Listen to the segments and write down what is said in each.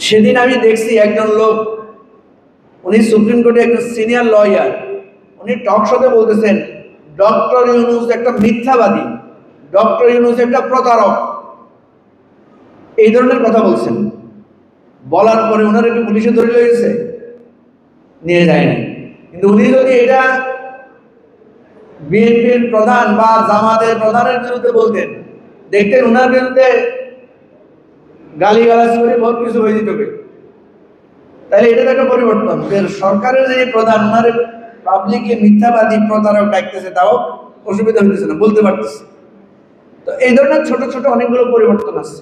সেদিন আমি দেখছি একজন লোক, উনি সুপ্রিম কোর্টে একজন সিনিয়র লয়ার, উনি টক শোতে বলতেছেন ডক্টর ইউনূস একটা মিথ্যাবাদী, ডক্টর ইউনূস একটা প্রতারক, এই ধরনের কথা বলছেন। বলার পরে ওনারা কি পুলিশে ধরে নিয়েছে? নিয়ে যায়নি। কিন্তু উনি যদি এটা বিএনপির প্রধান বা জামাতের প্রধানের বিরুদ্ধে বলতেন, দেখতেন ওনার বিরুদ্ধে গালিগালাজ করে বহুত কিছু হয়ে যেত। তাহলে এটা তো একটা পরিবর্তন। সরকারের যে প্রধান, ওনার পাবলিকে মিথ্যাবাদী প্রতারক ডাকতেছে, তাও অসুবিধা হইতেছে না, বলতে পারতেছে। তো এই ধরনের ছোট ছোট অনেকগুলো পরিবর্তন আছে,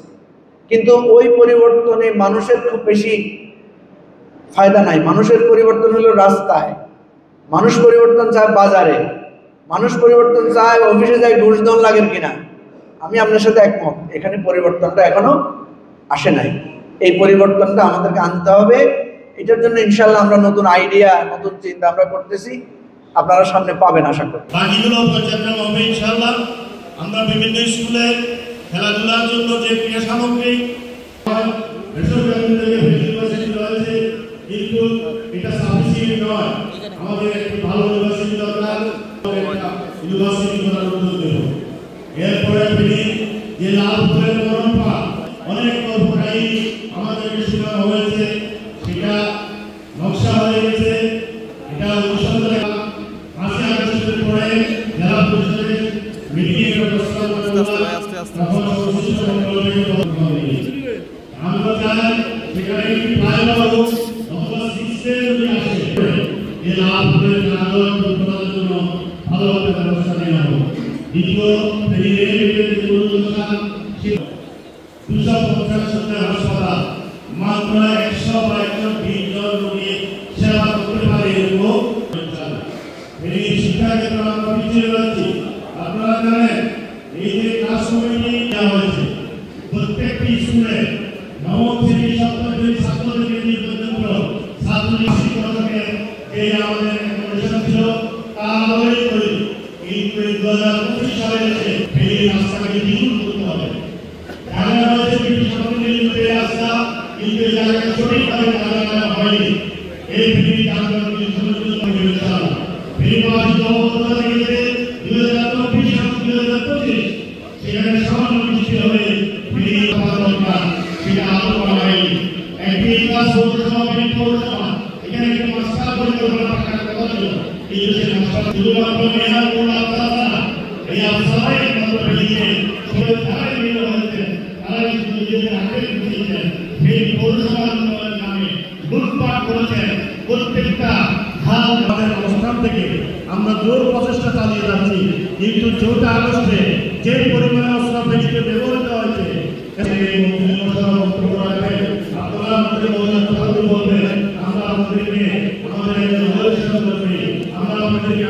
কিন্তু ওই পরিবর্তনে মানুষের খুব বেশি ফায়দা নাই। মানুষের পরিবর্তন হলো রাস্তায়, মানুষ পরিবর্তন চায় বাজারে, মানুষ পরিবর্তন চায় অফিসে যায় ঘুষ দেওয়ার লাগের কিনা। আমি আপনার সাথে একমত, এখানে পরিবর্তনটা এখনো আসে নাই। এই পরিবর্তনটা আমাদেরকে আনতে হবে। এটার জন্য ইনশাল্লাহ আমরা নতুন আইডিয়া, নতুন চিন্তা আমরা করতেছি, আপনারা সামনে পাবেন আশা করি। বাকিগুলো পর্যায়ক্রম হবে ইনশাল্লাহ। আমরা বিভিন্ন স্কুলে খেলাধুলার জন্য যে ক্রীড়া সামগ্রী রয়েছে, কিন্তু এটা সাফিসিয়েন্ট নয়। আমাদের একটি ভালো ইউনিভার্সিটি দরকার, ইউনিভার্সিটি করার উদ্যোগ নেব। এরপরে তিনি যে লাল ফুলের পরম্পরা, অনেক পরম্পরাই আমাদেরকে শেখানো হয়েছে, সেটা নকশা হয়ে গেছে। এটা অনুসন্ধানে 5ই আগস্টের পরে জেলা পরিষদের মিটিংয়ের প্রস্তাব আমরা চাই সেখানে একটি ফ্লাইওভার অথবা সিস্টেম আসে, যে লাভ ফুলের কাগজ উৎপাদনের জন্য ভালোভাবে ব্যবস্থা নেওয়া হোক। দ্বিতীয়, হাসপাতাল মাত্র 100 বা 120 জন রোগী সেবা করতে পারে এরকম এই শিক্ষা ক্ষেত্রে আমরা পিছিয়ে রয়েছি। আপনারা জানেন এই যে ক্লাস কমিটি দেওয়া হয়েছে, প্রত্যেকটি স্কুলে নবম শ্রেণী সপ্তম শ্রেণী ছাত্রদের নিয়ে পর্যন্ত ছাত্রলীগ শিক্ষককে এই আমাদের কমিশন ছিল, তা আলোই করি। কিন্তু 2025 সালে এসে এই রাস্তাকে দ্বিগুণ করতে হবে। জানা হয়েছে ব্রিটিশ আমলে রাস্তা, কিন্তু এই জায়গাটা সঠিকভাবে জানা হয়নি। এই ব্রিটিশ আমলের সেখানে সামান্য বৃষ্টি হবে, সেটা আরো করা হয়নি। একটি ক্লাস পৌরসভা এখানে একটি মাস্টার পরিকল্পনা থাকার কথা ছিল, কিন্তু সেই মাস্টার শুধুমাত্র মেয়াদ কোনো আফসার না, এই আফসারাই একমাত্র বেরিয়ে তারাই বেরিয়ে হয়েছে, তারাই নিজেদের হাতে দিয়েছেন। সেই পৌরসভা উন্নয়নের নামে লুটপাট করেছেন। প্রত্যেকটা হাল আমাদের অবস্থান থেকে আমরা জোর প্রচেষ্টা চালিয়ে যাচ্ছি, কিন্তু 4 আগস্টে যে পরিমাণে অস্ত্র ফেরিতে ব্যবহৃত হয়েছে, আপনারা আমাদের বলবেন, আমরা আপনাদেরকে আমাদের আমরা আপনাদেরকে